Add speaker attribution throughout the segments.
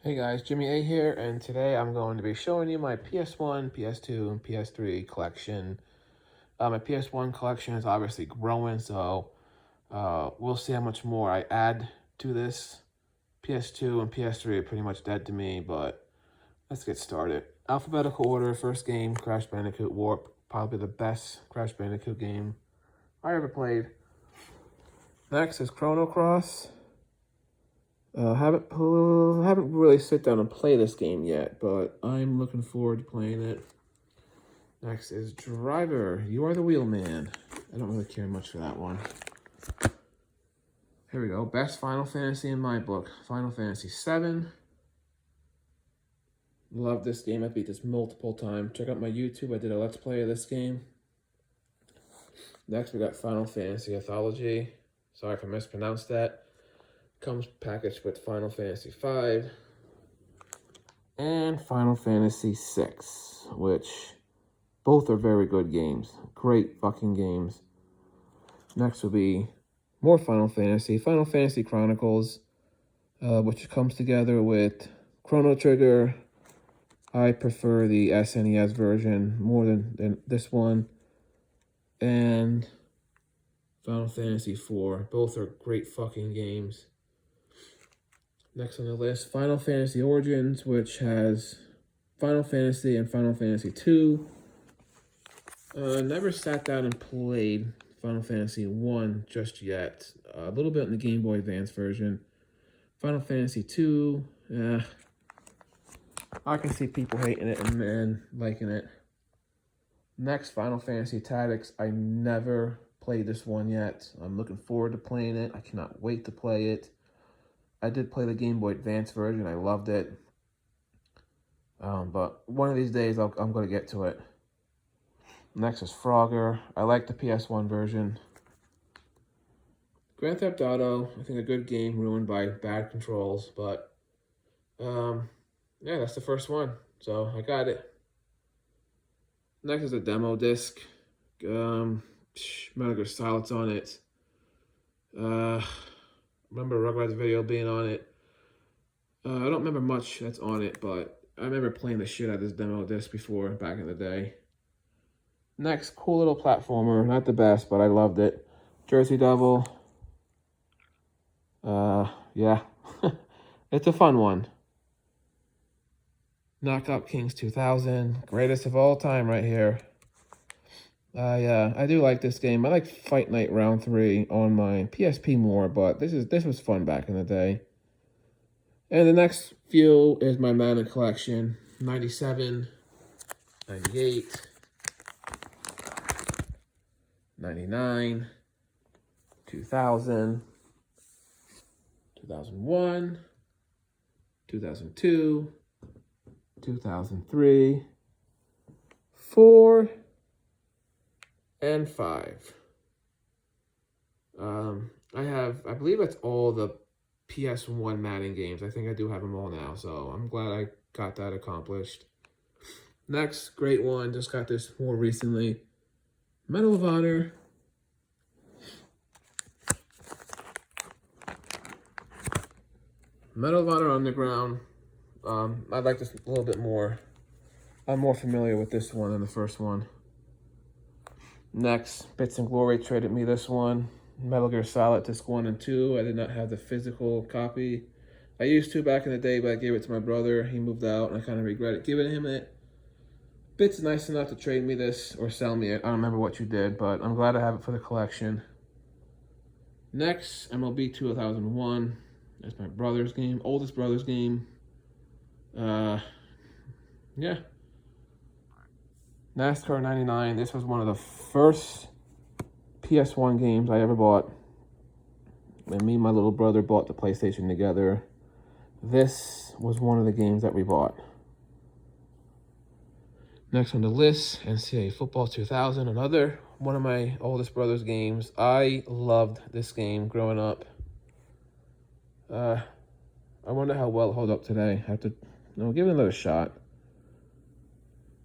Speaker 1: Hey guys, Jimmy A here, and today I'm going to be showing you my PS1, PS2, and PS3 collection. My PS1 collection is obviously growing, so we'll see how much more I add to this. PS2 and PS3 are pretty much dead to me, but let's get started. Alphabetical order, first game, Crash Bandicoot Warp. Probably the best Crash Bandicoot game I ever played. Next is Chrono Cross. Haven't really sit down and play this game yet, but I'm looking forward to playing it. Next is Driver. You Are the Wheelman. I don't really care much for that one. Here we go. Best Final Fantasy in my book. Final Fantasy VII. Love this game. I beat this multiple times. Check out my YouTube. I did a Let's Play of this game. Next, we got Final Fantasy Anthology. Sorry if I mispronounced that. Comes packaged with Final Fantasy V and Final Fantasy VI, which both are very good games. Great fucking games. Next will be more Final Fantasy Chronicles, which comes together with Chrono Trigger. I prefer the SNES version more than this one. And Final Fantasy IV. Both are great fucking games. Next on the list, Final Fantasy Origins, which has Final Fantasy and Final Fantasy II. Never sat down and played Final Fantasy I just yet. A little bit in the Game Boy Advance version. Final Fantasy II, I can see people hating it and liking it. Next, Final Fantasy Tactics. I never played this one yet. I'm looking forward to playing it. I cannot wait to play it. I did play the Game Boy Advance version. I loved it. But one of these days, I'm going to get to it. Next is Frogger. I like the PS1 version. Grand Theft Auto. I think a good game ruined by bad controls. But, yeah, that's the first one. So, I got it. Next is a demo disc. Metal Gear Solid's on it. Remember Rugrats video being on it. I don't remember much that's on it, but I remember playing the shit out of this demo disc before, back in the day. Next, cool little platformer. Not the best, but I loved it. Jersey Devil. Yeah. It's a fun one. Knockout Kings 2000. Greatest of all time right here. Yeah, I do like this game. I like Fight Night Round 3 on my PSP more, but this was fun back in the day. And the next few is my Madden collection. 97, 98, 99, 2000, 2001, 2002, 2003, 4, and 5. I believe that's all the PS1 Madden games. I think I do have them all now, so I'm glad I got that accomplished. Next, great one, just got this more recently. Medal of Honor. Medal of Honor Underground. I like this a little bit more. I'm more familiar with this one than the first one. Next, Bits and Glory traded me this one. Metal Gear Solid Disc 1 and 2. I did not have the physical copy. I used to back in the day, but I gave it to my brother. He moved out, and I kind of regret giving him it. Bit's nice enough to trade me this or sell me it. I don't remember what you did, but I'm glad I have it for the collection. Next, MLB 2001. That's my brother's game, oldest brother's game. Yeah. NASCAR 99. This was one of the first PS1 games I ever bought. When me and my little brother bought the PlayStation together, this was one of the games that we bought. Next on the list, NCAA Football 2000, another one of my oldest brother's games. I loved this game growing up. I wonder how well it holds up today. I have to give it another shot.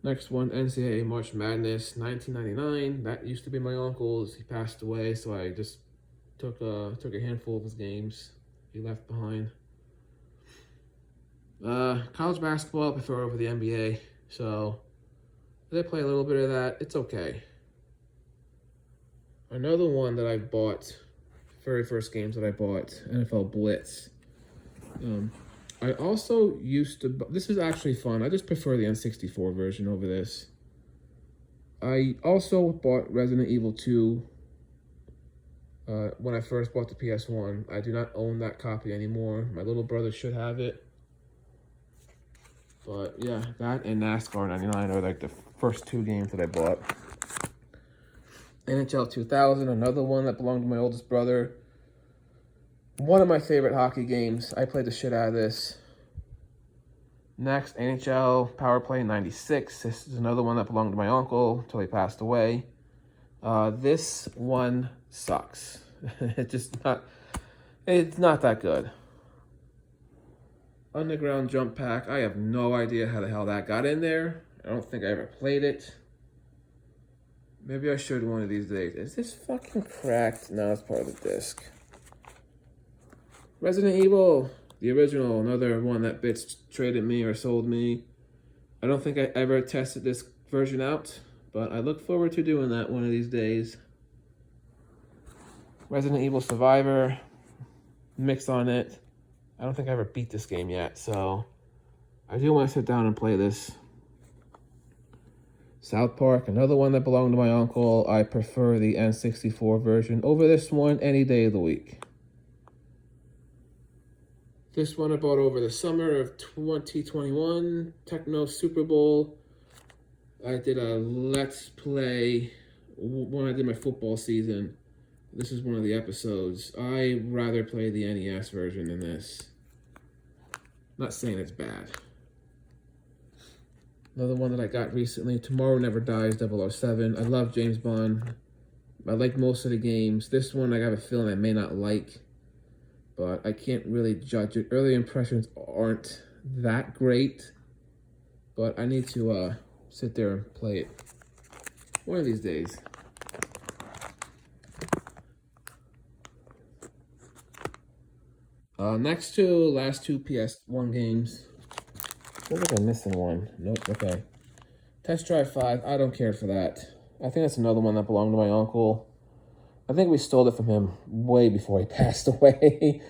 Speaker 1: Next one, NCAA March Madness 1999. That used to be my uncle's. He passed away, so I just took a handful of his games he left behind. College basketball I prefer over the NBA, so I play a little bit of that. It's okay. Another one that I bought, very first games that I bought, NFL Blitz. I also used to, this is actually fun. I just prefer the N64 version over this. I also bought Resident Evil 2 when I first bought the PS1. I do not own that copy anymore. My little brother should have it. But yeah, that and NASCAR 99 are like the first two games that I bought. NHL 2000, another one that belonged to my oldest brother. One of my favorite hockey games. I played the shit out of this. Next, NHL Power Play 96. This is another one that belonged to my uncle until he passed away. This one sucks. It's not that good. Underground Jump Pack. I have no idea how the hell that got in there. I don't think I ever played it. Maybe I should one of these days. Is this fucking cracked? No, it's part of the disc. Resident Evil, the original, another one that Bits traded me or sold me. I don't think I ever tested this version out, but I look forward to doing that one of these days. Resident Evil Survivor, mixed on it. I don't think I ever beat this game yet, so I do want to sit down and play this. South Park, another one that belonged to my uncle. I prefer the N64 version over this one any day of the week. This one I bought over the summer of 2021, Techno Super Bowl. I did a Let's Play when I did my football season. This is one of the episodes. I rather play the NES version than this. Not saying it's bad. Another one that I got recently, Tomorrow Never Dies 007. I love James Bond. I like most of the games. This one I have a feeling I may not like, but I can't really judge it. Early impressions aren't that great, but I need to sit there and play it one of these days. Next two, last two PS1 games. Looks like I'm missing one. Nope, okay. Test Drive 5, I don't care for that. I think that's another one that belonged to my uncle. I think we stole it from him way before he passed away.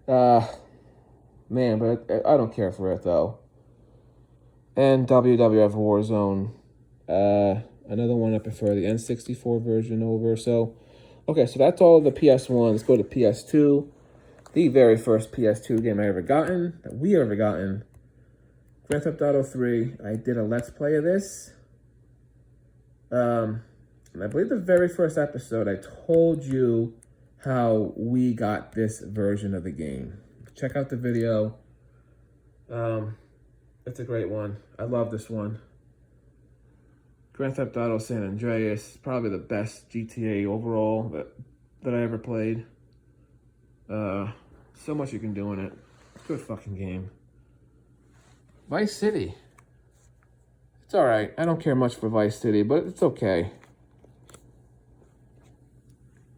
Speaker 1: Man, but I don't care for it, though. And WWF Warzone. Another one I prefer the N64 version over. So, okay, so that's all of the PS1. Let's go to PS2. The very first PS2 game I ever gotten, that we ever gotten. Grand Theft Auto 3. I did a Let's Play of this. And I believe the very first episode, I told you how we got this version of the game. Check out the video. It's a great one. I love this one. Grand Theft Auto San Andreas, probably the best GTA overall that I ever played. So much you can do in it. Good fucking game. Vice City. It's alright. I don't care much for Vice City, but it's okay.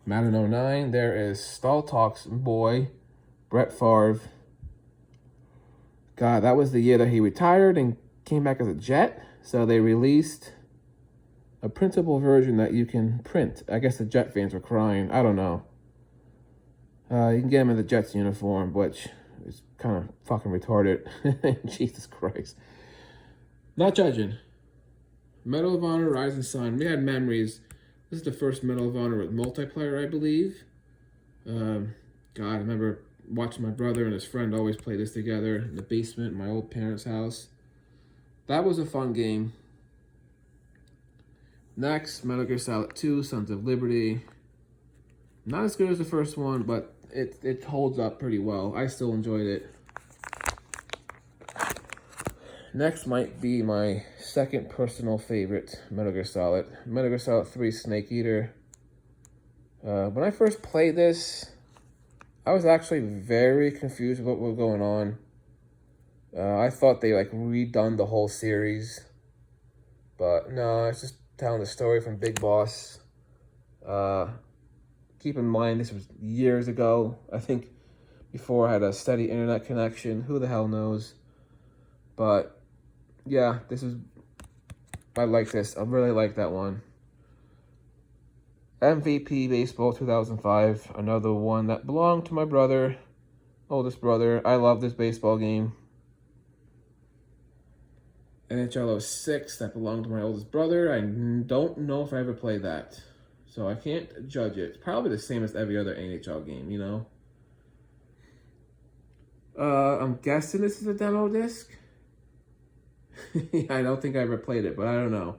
Speaker 1: Madden 09, there is Stall Talks boy, Brett Favre. God, that was the year that he retired and came back as a Jet. So they released a printable version that you can print. I guess the Jet fans were crying. I don't know. You can get him in the Jets uniform, which is kind of fucking retarded. Jesus Christ. Not judging. Medal of Honor, Rise and Shine. We had memories. This is the first Medal of Honor with multiplayer, I believe. God, I remember watching my brother and his friend always play this together in the basement in my old parents' house. That was a fun game. Next, Metal Gear Solid 2, Sons of Liberty. Not as good as the first one, but it holds up pretty well. I still enjoyed it. Next might be my second personal favorite Metal Gear Solid. Metal Gear Solid 3 Snake Eater. When I first played this, I was actually very confused with what was going on. I thought they redone the whole series. But no, it's just telling the story from Big Boss. Keep in mind, this was years ago. I think before I had a steady internet connection. Who the hell knows? But yeah, I like this. I really like that one. MVP Baseball 2005, another one that belonged to my brother, oldest brother. I love this baseball game. NHL 06, that belonged to my oldest brother. I don't know if I ever played that, so I can't judge it. It's probably the same as every other NHL game, you know? I'm guessing this is a demo disc. I don't think I ever played it, but I don't know.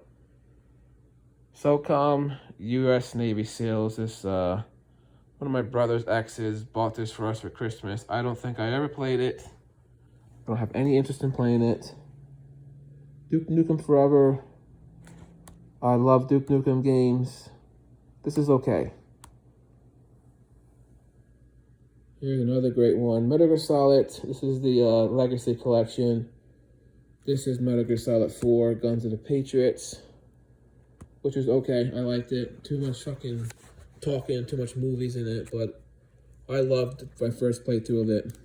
Speaker 1: SOCOM U.S. Navy SEALs. This one of my brother's exes bought this for us for Christmas. I don't think I ever played it. I don't have any interest in playing it. Duke Nukem Forever. I love Duke Nukem games. This is okay. Here's another great one. Metal Gear Solid. This is the Legacy Collection. This is Metal Gear Solid 4, Guns of the Patriots, which was okay. I liked it. Too much fucking talking, too much movies in it, but I loved my first playthrough of it.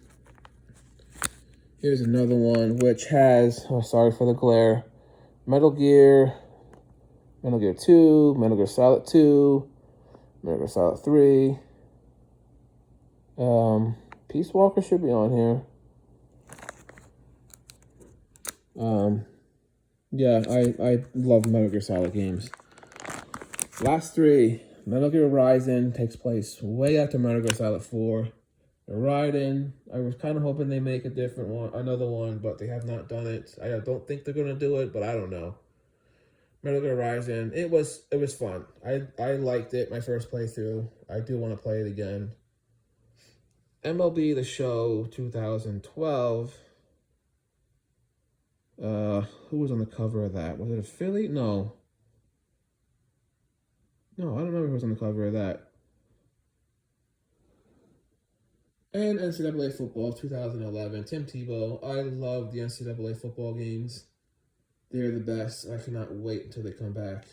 Speaker 1: Here's another one, which has, oh, sorry for the glare, Metal Gear 2, Metal Gear Solid 2, Metal Gear Solid 3. Peace Walker should be on here. Yeah, I love Metal Gear Solid games. Last three. Metal Gear Rising takes place way after Metal Gear Solid 4. Raiden, I was kind of hoping they make a different one, another one, but they have not done it. I don't think they're gonna do it, but I don't know. Metal Gear Rising, it was fun. I liked it my first playthrough. I do want to play it again. MLB The Show 2012. Who was on the cover of that? Was it a Philly? No. No, I don't remember who was on the cover of that. And NCAA football 2011. Tim Tebow. I love the NCAA football games. They're the best. I cannot wait until they come back.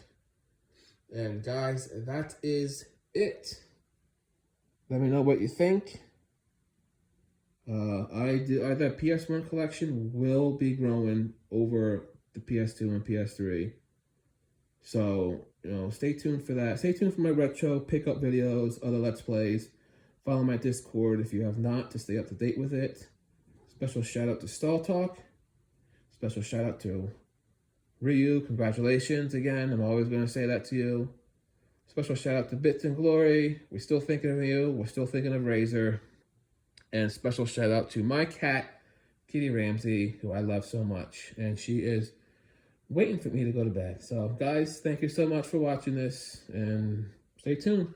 Speaker 1: And guys, that is it. Let me know what you think. That PS1 collection will be growing over the PS2 and PS3. So, stay tuned for that. Stay tuned for my retro pickup videos, other Let's Plays. Follow my Discord if you have not to stay up to date with it. Special shout out to Stall Talk. Special shout out to Ryu. Congratulations again. I'm always going to say that to you. Special shout out to Bits and Glory. We're still thinking of you. We're still thinking of Razor. And special shout out to my cat, Kitty Ramsey, who I love so much. And she is waiting for me to go to bed. So, guys, thank you so much for watching this. And stay tuned.